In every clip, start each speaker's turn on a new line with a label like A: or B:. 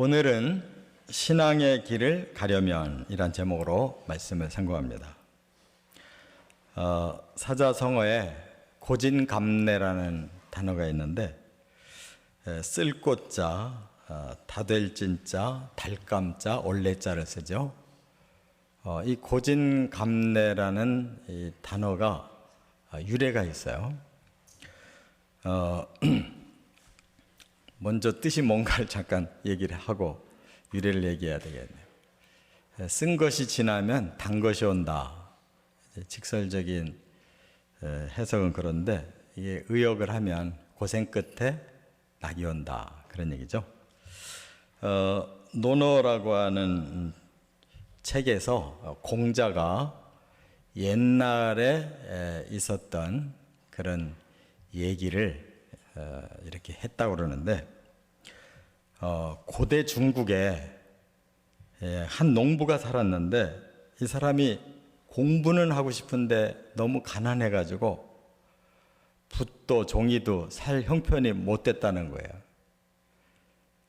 A: 오늘은 신앙의 길을 가려면 이란 제목으로 말씀을 상고합니다. 사자성어에 고진감래라는 단어가 있는데 쓸 꽃자, 다될진자, 달감자, 올래자를 쓰죠. 이 고진감래라는 이 단어가 유래가 있어요. 먼저 뜻이 뭔가를 잠깐 얘기를 하고 유래를 얘기해야 되겠네요. 쓴 것이 지나면 단 것이 온다. 직설적인 해석은 그런데 이게 의역을 하면 고생 끝에 낙이 온다. 그런 얘기죠. 논어라고 하는 책에서 공자가 옛날에 있었던 그런 얘기를 이렇게 했다고 그러는데, 고대 중국에 한 농부가 살았는데 이 사람이 공부는 하고 싶은데 너무 가난해가지고 붓도 종이도 살 형편이 못 됐다는 거예요.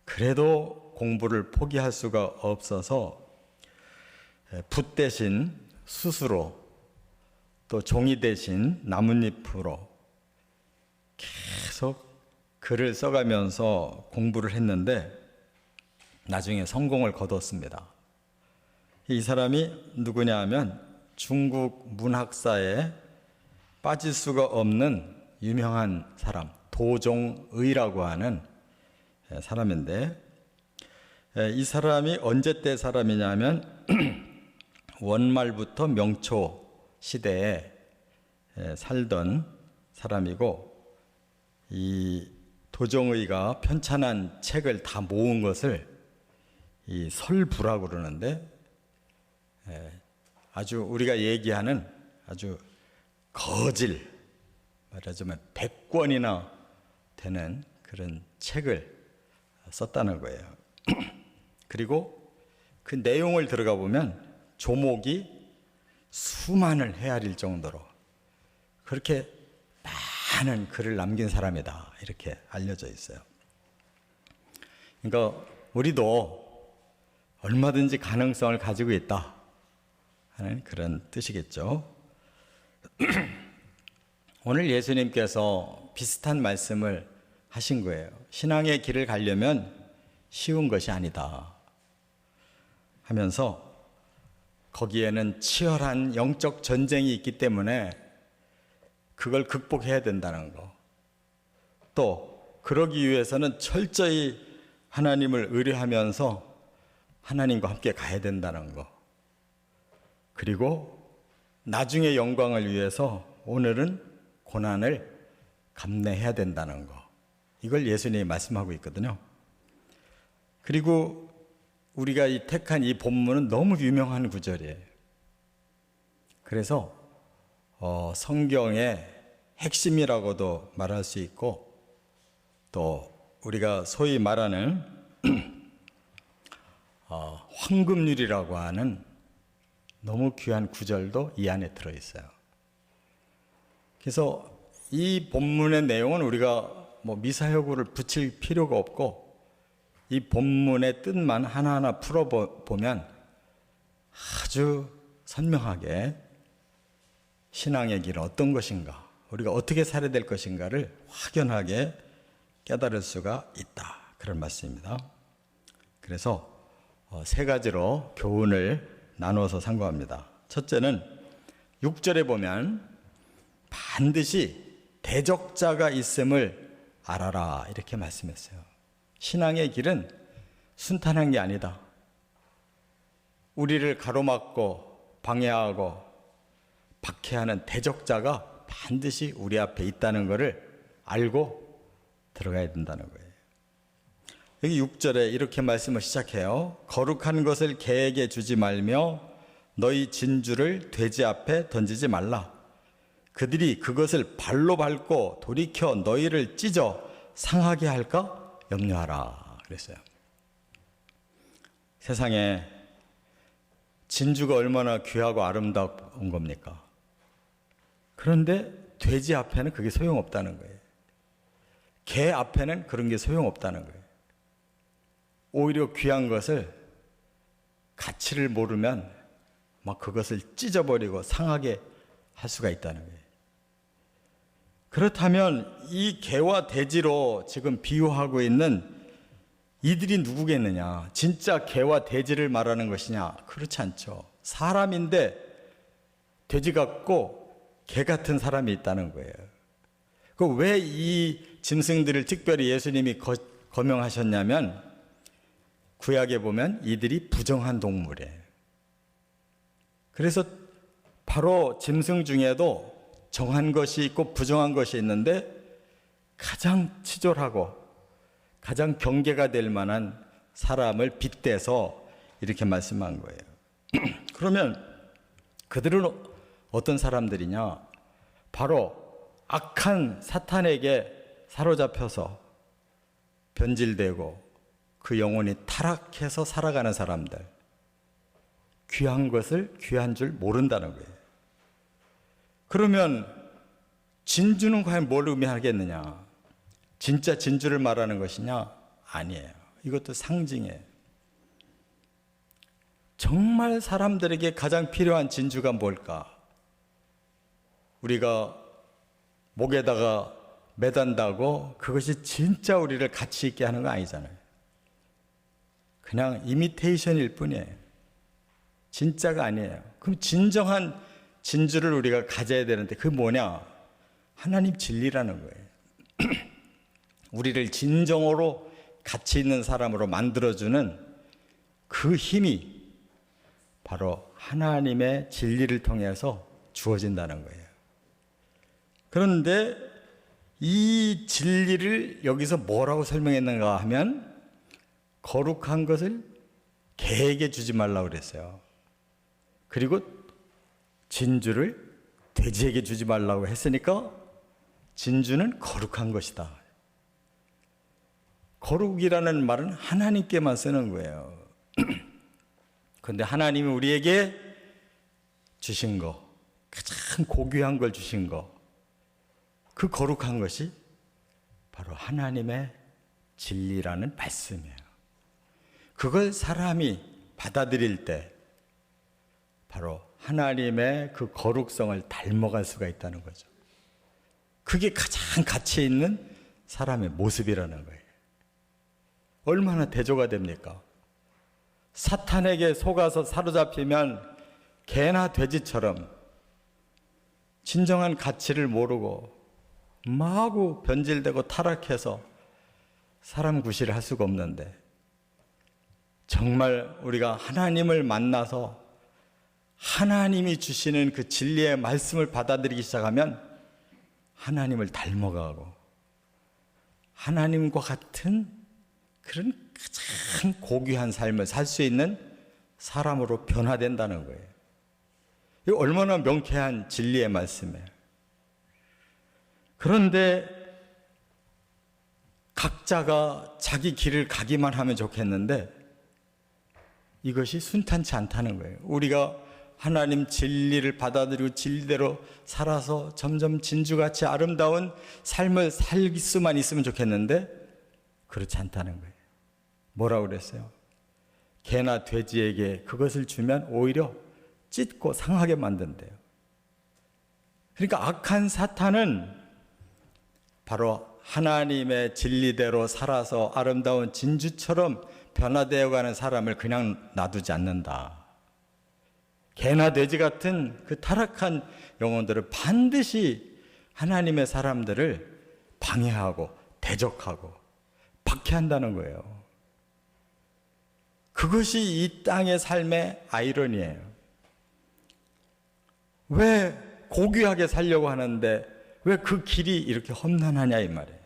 A: 그래도 공부를 포기할 수가 없어서 붓 대신 숯으로 또 종이 대신 나뭇잎으로 계속 글을 써가면서 공부를 했는데 나중에 성공을 거뒀습니다. 이 사람이 누구냐 하면 중국 문학사에 빠질 수가 없는 유명한 사람, 도종의라고 하는 사람인데, 이 사람이 언제 때 사람이냐면 원말부터 명초 시대에 살던 사람이고, 이 도종의가 편찬한 책을 다 모은 것을 이 설부라고 그러는데, 아주 우리가 얘기하는 아주 거질, 말하자면 100권이나 되는 그런 책을 썼다는 거예요. 그리고 그 내용을 들어가 보면 조목이 수만을 헤아릴 정도로 그렇게 많은 글을 남긴 사람이다, 이렇게 알려져 있어요. 그러니까 우리도 얼마든지 가능성을 가지고 있다 하는 그런 뜻이겠죠. 오늘 예수님께서 비슷한 말씀을 하신 거예요. 신앙의 길을 가려면 쉬운 것이 아니다 하면서 거기에는 치열한 영적 전쟁이 있기 때문에 그걸 극복해야 된다는 거, 또 그러기 위해서는 철저히 하나님을 의뢰하면서 하나님과 함께 가야 된다는 거, 그리고 나중에 영광을 위해서 오늘은 고난을 감내해야 된다는 거, 이걸 예수님이 말씀하고 있거든요. 그리고 우리가 택한 이 본문은 너무 유명한 구절이에요. 그래서 성경의 핵심이라고도 말할 수 있고, 또 우리가 소위 말하는 황금률이라고 하는 너무 귀한 구절도 이 안에 들어있어요. 그래서 이 본문의 내용은 우리가 미사여구를 붙일 필요가 없고, 이 본문의 뜻만 하나하나 풀어보면 아주 선명하게 신앙의 길은 어떤 것인가, 우리가 어떻게 살아야 될 것인가를 확연하게 깨달을 수가 있다, 그런 말씀입니다. 그래서 세 가지로 교훈을 나누어서 상고합니다. 첫째는 6절에 보면 반드시 대적자가 있음을 알아라, 이렇게 말씀했어요. 신앙의 길은 순탄한 게 아니다. 우리를 가로막고 방해하고 박해하는 대적자가 반드시 우리 앞에 있다는 것을 알고 들어가야 된다는 거예요. 여기 6절에 이렇게 말씀을 시작해요. 거룩한 것을 개에게 주지 말며 너희 진주를 돼지 앞에 던지지 말라. 그들이 그것을 발로 밟고 돌이켜 너희를 찢어 상하게 할까 염려하라, 그랬어요. 세상에 진주가 얼마나 귀하고 아름다운 겁니까? 그런데 돼지 앞에는 그게 소용없다는 거예요. 개 앞에는 그런 게 소용없다는 거예요. 오히려 귀한 것을 가치를 모르면 막 그것을 찢어버리고 상하게 할 수가 있다는 거예요. 그렇다면 이 개와 돼지로 지금 비유하고 있는 이들이 누구겠느냐? 진짜 개와 돼지를 말하는 것이냐? 그렇지 않죠. 사람인데 돼지 같고 개 같은 사람이 있다는 거예요. 그 왜 이 짐승들을 특별히 예수님이 거명하셨냐면 구약에 보면 이들이 부정한 동물이에요. 그래서 바로 짐승 중에도 정한 것이 있고 부정한 것이 있는데 가장 치졸하고 가장 경계가 될 만한 사람을 빗대서 이렇게 말씀한 거예요. 그러면 그들은 어떤 사람들이냐? 바로 악한 사탄에게 사로잡혀서 변질되고 그 영혼이 타락해서 살아가는 사람들. 귀한 것을 귀한 줄 모른다는 거예요. 그러면 진주는 과연 뭘 의미하겠느냐? 진짜 진주를 말하는 것이냐? 아니에요. 이것도 상징이에요. 정말 사람들에게 가장 필요한 진주가 뭘까? 우리가 목에다가 매단다고 그것이 진짜 우리를 가치 있게 하는 거 아니잖아요. 그냥 이미테이션일 뿐이에요. 진짜가 아니에요. 그럼 진정한 진주를 우리가 가져야 되는데 그게 뭐냐? 하나님 진리라는 거예요. 우리를 진정으로 가치 있는 사람으로 만들어주는 그 힘이 바로 하나님의 진리를 통해서 주어진다는 거예요. 그런데 이 진리를 여기서 뭐라고 설명했는가 하면 거룩한 것을 개에게 주지 말라고 그랬어요. 그리고 진주를 돼지에게 주지 말라고 했으니까 진주는 거룩한 것이다. 거룩이라는 말은 하나님께만 쓰는 거예요. 그런데 하나님이 우리에게 주신 거, 가장 고귀한 걸 주신 거, 그 거룩한 것이 바로 하나님의 진리라는 말씀이에요. 그걸 사람이 받아들일 때 바로 하나님의 그 거룩성을 닮아갈 수가 있다는 거죠. 그게 가장 가치 있는 사람의 모습이라는 거예요. 얼마나 대조가 됩니까? 사탄에게 속아서 사로잡히면 개나 돼지처럼 진정한 가치를 모르고 마구 변질되고 타락해서 사람 구실을 할 수가 없는데 정말 우리가 하나님을 만나서 하나님이 주시는 그 진리의 말씀을 받아들이기 시작하면 하나님을 닮아가고 하나님과 같은 그런 가장 고귀한 삶을 살 수 있는 사람으로 변화된다는 거예요. 이거 얼마나 명쾌한 진리의 말씀이에요. 그런데 각자가 자기 길을 가기만 하면 좋겠는데 이것이 순탄치 않다는 거예요. 우리가 하나님 진리를 받아들이고 진리대로 살아서 점점 진주같이 아름다운 삶을 살 수만 있으면 좋겠는데 그렇지 않다는 거예요. 뭐라고 그랬어요? 개나 돼지에게 그것을 주면 오히려 찢고 상하게 만든대요. 그러니까 악한 사탄은 바로 하나님의 진리대로 살아서 아름다운 진주처럼 변화되어가는 사람을 그냥 놔두지 않는다. 개나 돼지 같은 그 타락한 영혼들을 반드시 하나님의 사람들을 방해하고 대적하고 박해한다는 거예요. 그것이 이 땅의 삶의 아이러니예요. 왜 고귀하게 살려고 하는데 왜 그 길이 이렇게 험난하냐 이 말이에요.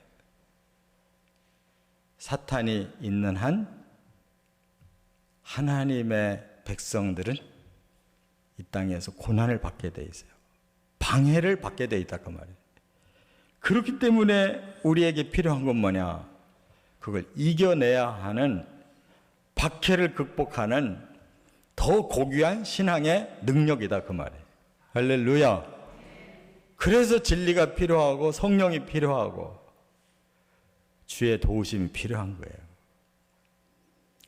A: 사탄이 있는 한 하나님의 백성들은 이 땅에서 고난을 받게 돼 있어요. 방해를 받게 돼 있다 그 말이에요. 그렇기 때문에 우리에게 필요한 건 뭐냐? 그걸 이겨내야 하는 박해를 극복하는 더 고귀한 신앙의 능력이다 그 말이에요. 할렐루야. 그래서 진리가 필요하고 성령이 필요하고 주의 도우심이 필요한 거예요.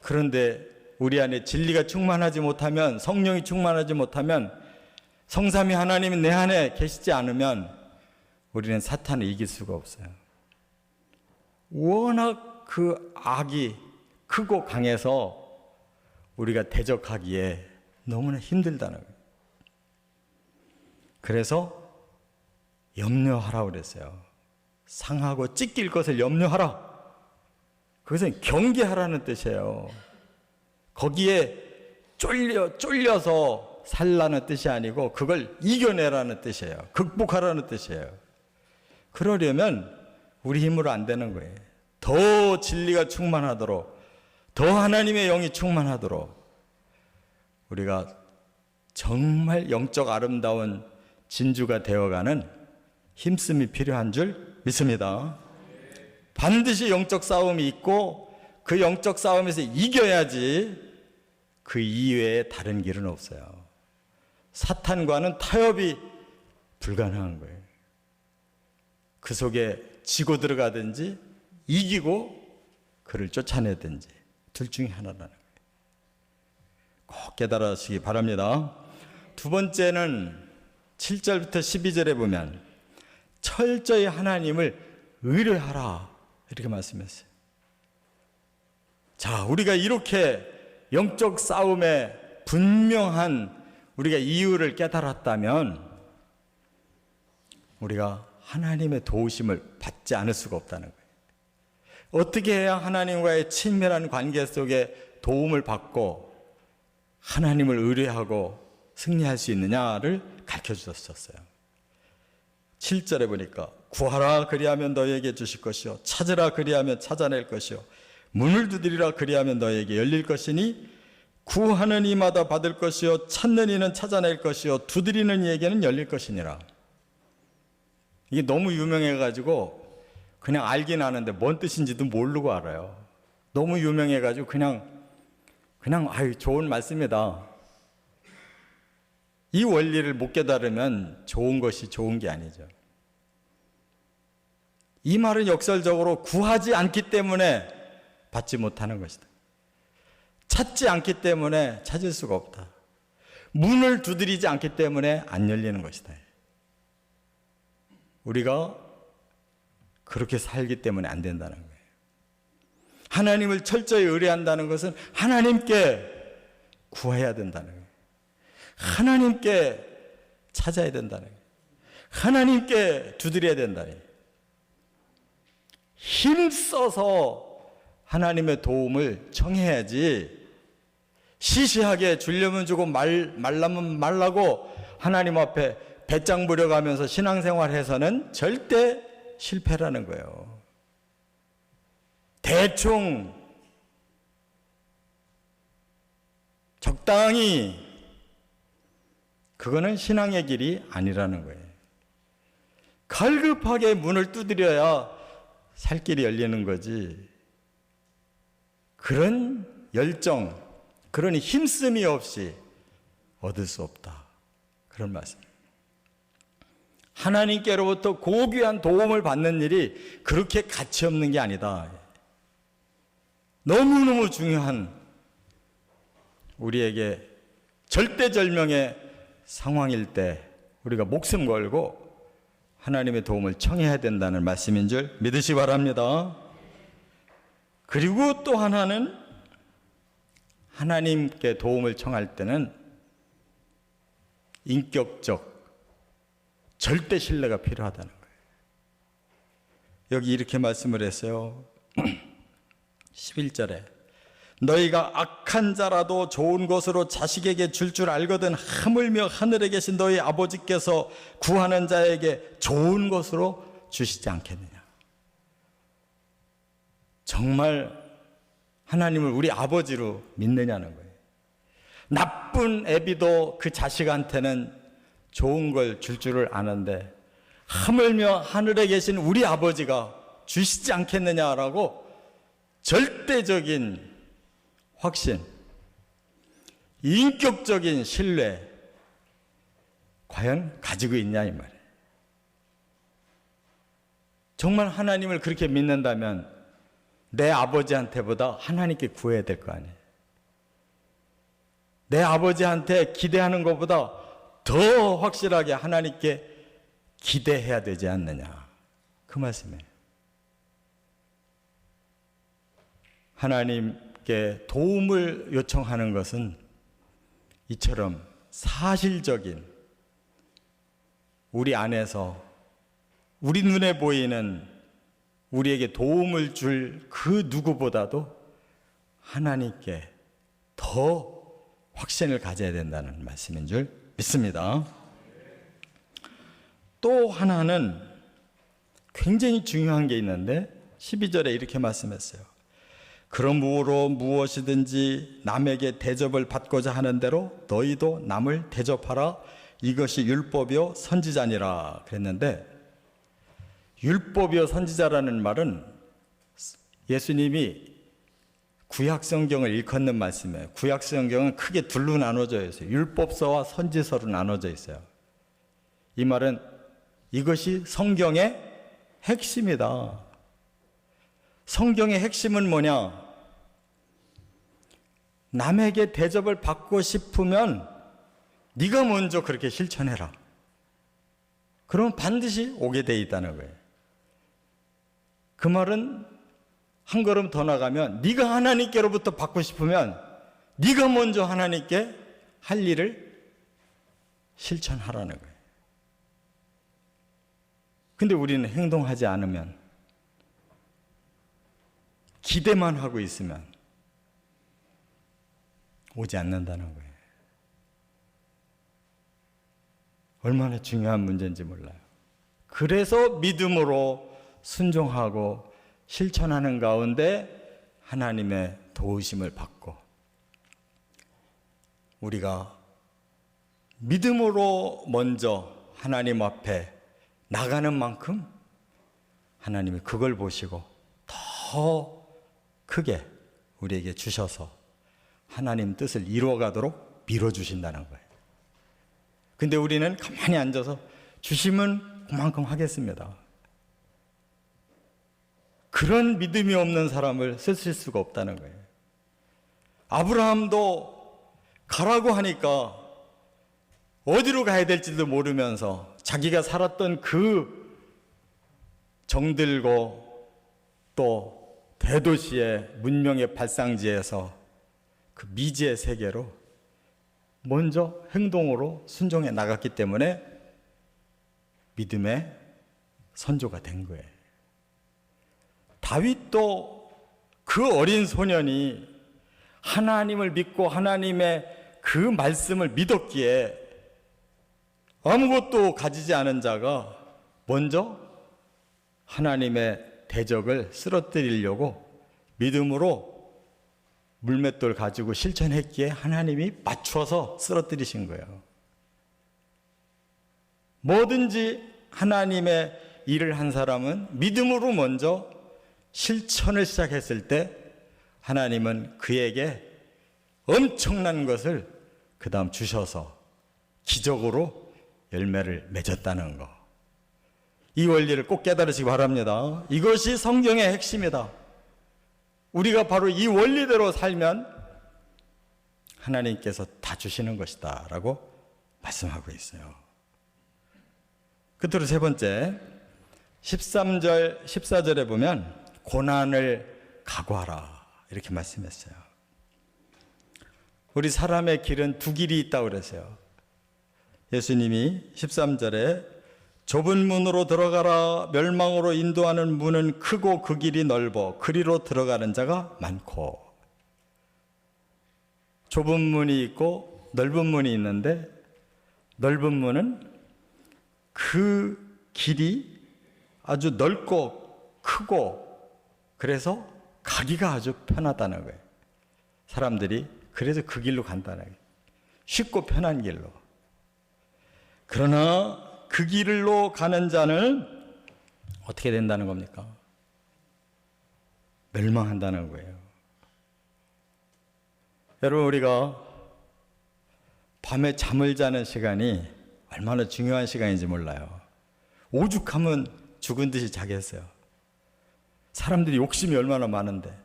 A: 그런데 우리 안에 진리가 충만하지 못하면, 성령이 충만하지 못하면, 성삼위 하나님이 내 안에 계시지 않으면 우리는 사탄을 이길 수가 없어요. 워낙 그 악이 크고 강해서 우리가 대적하기에 너무나 힘들다는 거예요. 그래서 염려하라고 그랬어요. 상하고 찢길 것을 염려하라. 그것은 경계하라는 뜻이에요. 거기에 쫄려서 살라는 뜻이 아니고 그걸 이겨내라는 뜻이에요. 극복하라는 뜻이에요. 그러려면 우리 힘으로 안 되는 거예요. 더 진리가 충만하도록, 더 하나님의 영이 충만하도록 우리가 정말 영적 아름다운 진주가 되어가는 힘씀이 필요한 줄 믿습니다. 반드시 영적 싸움이 있고 그 영적 싸움에서 이겨야지 그 이외에 다른 길은 없어요. 사탄과는 타협이 불가능한 거예요. 그 속에 지고 들어가든지 이기고 그를 쫓아내든지 둘 중에 하나라는 거예요. 꼭 깨달으시기 바랍니다. 두 번째는 7절부터 12절에 보면 철저히 하나님을 의뢰하라 이렇게 말씀했어요. 자, 우리가 이렇게 영적 싸움에 분명한 우리가 이유를 깨달았다면 우리가 하나님의 도우심을 받지 않을 수가 없다는 거예요. 어떻게 해야 하나님과의 친밀한 관계 속에 도움을 받고 하나님을 의뢰하고 승리할 수 있느냐를 가르쳐 주셨어요. 7절에 보니까 구하라 그리하면 너희에게 주실 것이요 찾으라 그리하면 찾아낼 것이요 문을 두드리라 그리하면 너희에게 열릴 것이니 구하는 이마다 받을 것이요 찾는 이는 찾아낼 것이요 두드리는 이에게는 열릴 것이니라. 이게 너무 유명해가지고 그냥 알긴 아는데 뭔 뜻인지도 모르고 알아요. 너무 유명해가지고 그냥 아유 좋은 말씀이다. 이 원리를 못 깨달으면 좋은 것이 좋은 게 아니죠. 이 말은 역설적으로 구하지 않기 때문에 받지 못하는 것이다. 찾지 않기 때문에 찾을 수가 없다. 문을 두드리지 않기 때문에 안 열리는 것이다. 우리가 그렇게 살기 때문에 안 된다는 거예요. 하나님을 철저히 의뢰한다는 것은 하나님께 구해야 된다는 거예요. 하나님께 찾아야 된다는 거예요. 하나님께 두드려야 된다는 거예요. 힘써서 하나님의 도움을 청해야지 시시하게 주려면 주고 말라면 말라고 하나님 앞에 배짱 부려가면서 신앙생활해서는 절대 실패라는 거예요. 대충 적당히 그거는 신앙의 길이 아니라는 거예요. 갈급하게 문을 두드려야 살 길이 열리는 거지. 그런 열정, 그런 힘씀이 없이 얻을 수 없다. 그런 말씀. 하나님께로부터 고귀한 도움을 받는 일이 그렇게 가치 없는 게 아니다. 너무너무 중요한 우리에게 절대절명의 상황일 때 우리가 목숨 걸고 하나님의 도움을 청해야 된다는 말씀인 줄 믿으시기 바랍니다. 그리고 또 하나는 하나님께 도움을 청할 때는 인격적 절대 신뢰가 필요하다는 거예요. 여기 이렇게 말씀을 했어요. 11절에 너희가 악한 자라도 좋은 것으로 자식에게 줄 알거든 하물며 하늘에 계신 너희 아버지께서 구하는 자에게 좋은 것으로 주시지 않겠느냐. 정말 하나님을 우리 아버지로 믿느냐는 거예요. 나쁜 애비도 그 자식한테는 좋은 걸 줄 줄을 아는데 하물며 하늘에 계신 우리 아버지가 주시지 않겠느냐라고 절대적인 확신, 인격적인 신뢰 과연 가지고 있냐 이 말이에요. 정말 하나님을 그렇게 믿는다면 내 아버지한테보다 하나님께 구해야 될 거 아니에요. 내 아버지한테 기대하는 것보다 더 확실하게 하나님께 기대해야 되지 않느냐, 그 말씀이에요. 하나님께 도움을 요청하는 것은 이처럼 사실적인 우리 안에서 우리 눈에 보이는 우리에게 도움을 줄 그 누구보다도 하나님께 더 확신을 가져야 된다는 말씀인 줄 믿습니다. 또 하나는 굉장히 중요한 게 있는데 12절에 이렇게 말씀했어요. 그러므로 무엇이든지 남에게 대접을 받고자 하는 대로 너희도 남을 대접하라. 이것이 율법이요 선지자니라 그랬는데, 율법이요 선지자라는 말은 예수님이 구약성경을 일컫는 말씀이에요. 구약성경은 크게 둘로 나눠져 있어요. 율법서와 선지서로 나눠져 있어요. 이 말은 이것이 성경의 핵심이다. 성경의 핵심은 뭐냐? 남에게 대접을 받고 싶으면 네가 먼저 그렇게 실천해라. 그러면 반드시 오게 돼 있다는 거예요. 그 말은 한 걸음 더 나가면 네가 하나님께로부터 받고 싶으면 네가 먼저 하나님께 할 일을 실천하라는 거예요. 근데 우리는 행동하지 않으면, 기대만 하고 있으면 오지 않는다는 거예요. 얼마나 중요한 문제인지 몰라요. 그래서 믿음으로 순종하고 실천하는 가운데 하나님의 도우심을 받고, 우리가 믿음으로 먼저 하나님 앞에 나가는 만큼 하나님이 그걸 보시고 더 크게 우리에게 주셔서 하나님 뜻을 이루어가도록 밀어주신다는 거예요. 근데 우리는 가만히 앉아서 주시면 그만큼 하겠습니다. 그런 믿음이 없는 사람을 쓰실 수가 없다는 거예요. 아브라함도 가라고 하니까 어디로 가야 될지도 모르면서 자기가 살았던 그 정들고 또 대도시의 문명의 발상지에서 그 미지의 세계로 먼저 행동으로 순종해 나갔기 때문에 믿음의 선조가 된 거예요. 다윗도 그 어린 소년이 하나님을 믿고 하나님의 그 말씀을 믿었기에 아무것도 가지지 않은 자가 먼저 하나님의 대적을 쓰러뜨리려고 믿음으로 물맷돌 가지고 실천했기에 하나님이 맞춰서 쓰러뜨리신 거예요. 뭐든지 하나님의 일을 한 사람은 믿음으로 먼저 실천을 시작했을 때 하나님은 그에게 엄청난 것을 그 다음 주셔서 기적으로 열매를 맺었다는 거. 이 원리를 꼭 깨달으시기 바랍니다. 이것이 성경의 핵심이다. 우리가 바로 이 원리대로 살면 하나님께서 다 주시는 것이다 라고 말씀하고 있어요. 끝으로 세 번째, 13절, 14절에 보면 고난을 각오하라 이렇게 말씀했어요. 우리 사람의 길은 두 길이 있다고 그랬어요. 예수님이 13절에 좁은 문으로 들어가라, 멸망으로 인도하는 문은 크고 그 길이 넓어 그리로 들어가는 자가 많고. 좁은 문이 있고 넓은 문이 있는데, 넓은 문은 그 길이 아주 넓고 크고 그래서 가기가 아주 편하다는 거예요. 사람들이 그래서 그 길로 간다는 거예요. 쉽고 편한 길로. 그러나 그 길로 가는 자는 어떻게 된다는 겁니까? 멸망한다는 거예요. 여러분, 우리가 밤에 잠을 자는 시간이 얼마나 중요한 시간인지 몰라요. 오죽하면 죽은 듯이 자겠어요. 사람들이 욕심이 얼마나 많은데,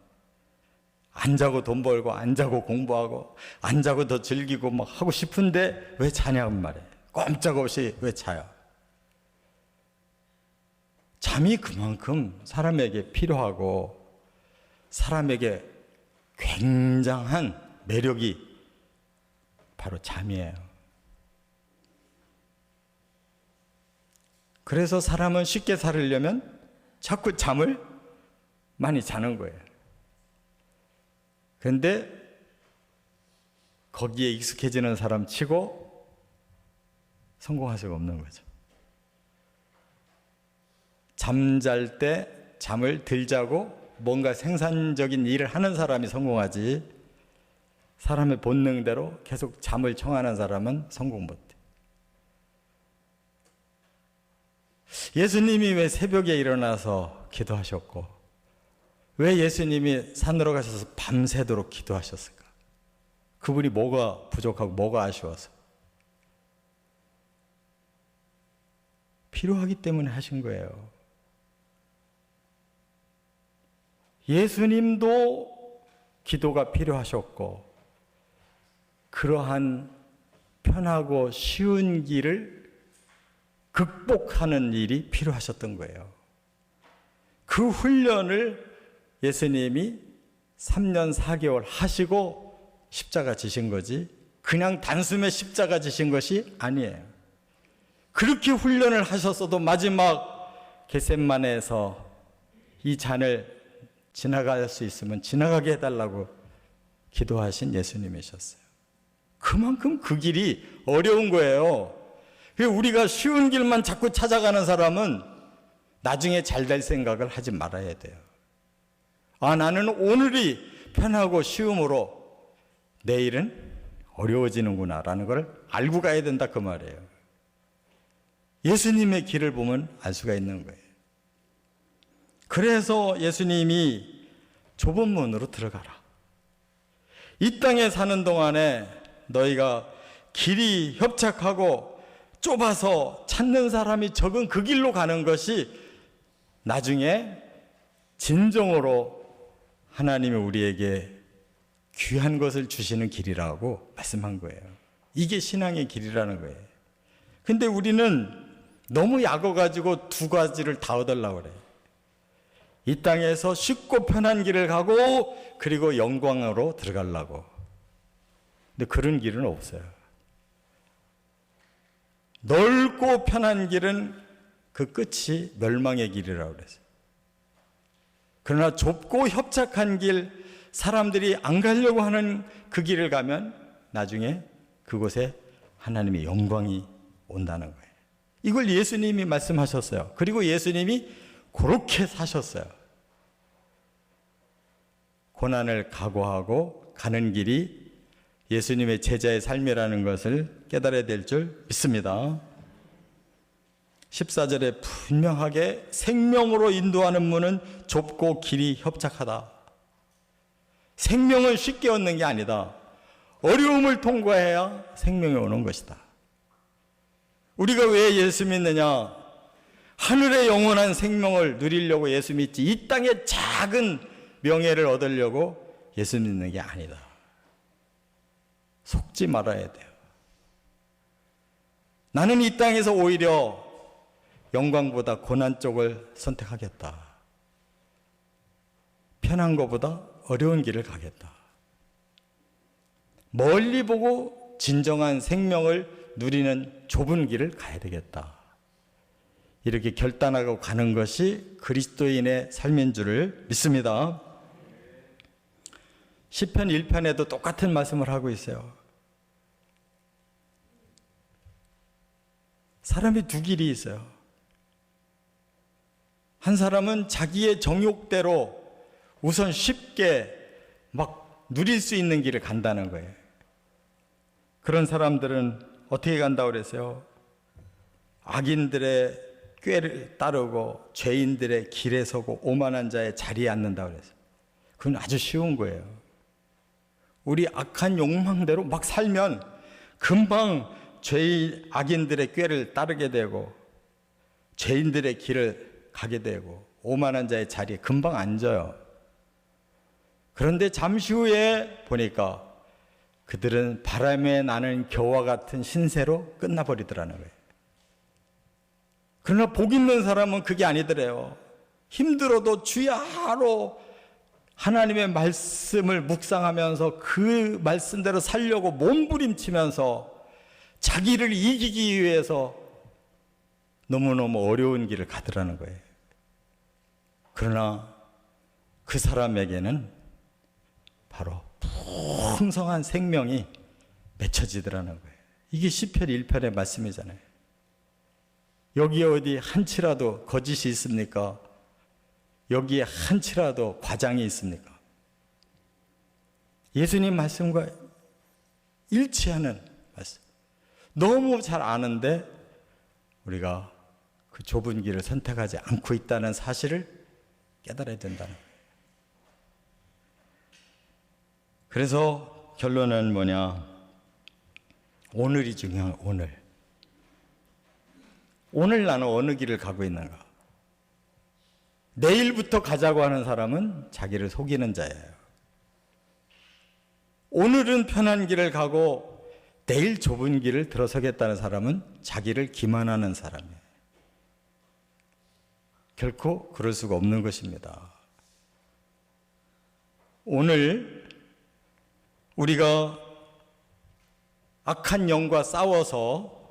A: 안 자고 돈 벌고, 안 자고 공부하고, 안 자고 더 즐기고 막 하고 싶은데 왜 자냐고 말이에요. 꼼짝없이 왜 자요? 잠이 그만큼 사람에게 필요하고 사람에게 굉장한 매력이 바로 잠이에요. 그래서 사람은 쉽게 살으려면 자꾸 잠을 많이 자는 거예요. 그런데 거기에 익숙해지는 사람 치고 성공할 수가 없는 거죠. 잠잘 때 잠을 덜 자고 뭔가 생산적인 일을 하는 사람이 성공하지, 사람의 본능대로 계속 잠을 청하는 사람은 성공 못해. 예수님이 왜 새벽에 일어나서 기도하셨고, 왜 예수님이 산으로 가셔서 밤새도록 기도하셨을까? 그분이 뭐가 부족하고 뭐가 아쉬워서? 필요하기 때문에 하신 거예요. 예수님도 기도가 필요하셨고, 그러한 편하고 쉬운 길을 극복하는 일이 필요하셨던 거예요. 그 훈련을 예수님이 3년 4개월 하시고 십자가 지신 거지, 그냥 단숨에 십자가 지신 것이 아니에요. 그렇게 훈련을 하셨어도 마지막 겟세마네에서 이 잔을 지나갈 수 있으면 지나가게 해달라고 기도하신 예수님이셨어요. 그만큼 그 길이 어려운 거예요. 우리가 쉬운 길만 자꾸 찾아가는 사람은 나중에 잘 될 생각을 하지 말아야 돼요. 아, 나는 오늘이 편하고 쉬움으로 내일은 어려워지는구나 라는 걸 알고 가야 된다, 그 말이에요. 예수님의 길을 보면 알 수가 있는 거예요. 그래서 예수님이 좁은 문으로 들어가라. 이 땅에 사는 동안에 너희가 길이 협착하고 좁아서 찾는 사람이 적은 그 길로 가는 것이 나중에 진정으로 하나님이 우리에게 귀한 것을 주시는 길이라고 말씀한 거예요. 이게 신앙의 길이라는 거예요. 근데 우리는 너무 약어가지고 두 가지를 다 얻으려고 그래요. 이 땅에서 쉽고 편한 길을 가고, 그리고 영광으로 들어가려고. 근데 그런 길은 없어요. 넓고 편한 길은 그 끝이 멸망의 길이라고 그랬어요. 그러나 좁고 협착한 길, 사람들이 안 가려고 하는 그 길을 가면 나중에 그곳에 하나님의 영광이 온다는 거예요. 이걸 예수님이 말씀하셨어요. 그리고 예수님이 그렇게 사셨어요. 고난을 각오하고 가는 길이 예수님의 제자의 삶이라는 것을 깨달아야 될 줄 믿습니다. 14절에 분명하게 생명으로 인도하는 문은 좁고 길이 협착하다. 생명을 쉽게 얻는 게 아니다. 어려움을 통과해야 생명이 오는 것이다. 우리가 왜 예수 믿느냐? 하늘의 영원한 생명을 누리려고 예수 믿지, 이 땅의 작은 명예를 얻으려고 예수 믿는 게 아니다. 속지 말아야 돼요. 나는 이 땅에서 오히려 영광보다 고난 쪽을 선택하겠다. 편한 것보다 어려운 길을 가겠다. 멀리 보고 진정한 생명을 누리는 좁은 길을 가야 되겠다. 이렇게 결단하고 가는 것이 그리스도인의 삶인 줄을 믿습니다. 시편 1편에도 똑같은 말씀을 하고 있어요. 사람이 두 길이 있어요. 한 사람은 자기의 정욕대로 우선 쉽게 막 누릴 수 있는 길을 간다는 거예요. 그런 사람들은 어떻게 간다고 그랬어요? 악인들의 꾀를 따르고 죄인들의 길에 서고 오만한 자의 자리에 앉는다고 그랬어요. 그건 아주 쉬운 거예요. 우리 악한 욕망대로 막 살면 금방 악인들의 꾀를 따르게 되고 죄인들의 길을 가게 되고 오만한 자의 자리에 금방 앉아요. 그런데 잠시 후에 보니까 그들은 바람에 나는 겨와 같은 신세로 끝나버리더라는 거예요. 그러나 복 있는 사람은 그게 아니더래요. 힘들어도 주야로 하나님의 말씀을 묵상하면서 그 말씀대로 살려고 몸부림치면서 자기를 이기기 위해서 너무너무 어려운 길을 가더라는 거예요. 그러나 그 사람에게는 바로 풍성한 생명이 맺혀지더라는 거예요. 이게 시편 1편의 말씀이잖아요. 여기에 어디 한치라도 거짓이 있습니까? 여기에 한치라도 과장이 있습니까? 예수님 말씀과 일치하는 말씀. 너무 잘 아는데 우리가 그 좁은 길을 선택하지 않고 있다는 사실을 깨달아야 된다는 거예요. 그래서 결론은 뭐냐? 오늘이 중요한 오늘. 오늘 나는 어느 길을 가고 있는가? 내일부터 가자고 하는 사람은 자기를 속이는 자예요. 오늘은 편한 길을 가고 내일 좁은 길을 들어서겠다는 사람은 자기를 기만하는 사람이에요. 결코 그럴 수가 없는 것입니다. 오늘 우리가 악한 영과 싸워서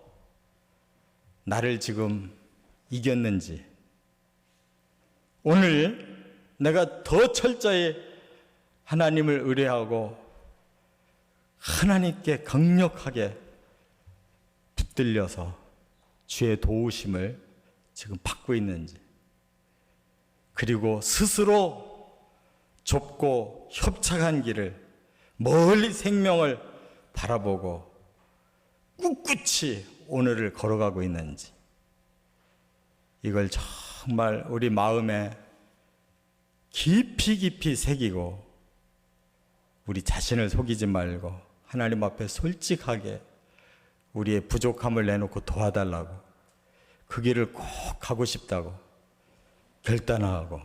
A: 나를 지금 이겼는지, 오늘 내가 더 철저히 하나님을 의뢰하고 하나님께 강력하게 붙들려서 주의 도우심을 지금 받고 있는지, 그리고 스스로 좁고 협착한 길을 멀리 생명을 바라보고 꿋꿋이 오늘을 걸어가고 있는지, 이걸 정말 우리 마음에 깊이 새기고 우리 자신을 속이지 말고 하나님 앞에 솔직하게 우리의 부족함을 내놓고 도와달라고, 그 길을 꼭 가고 싶다고 결단하고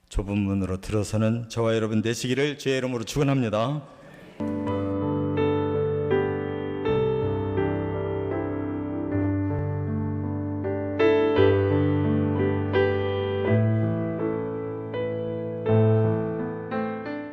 A: 좁은 문으로 들어서는 저와 여러분 되시기를 주의 이름으로 축원합니다.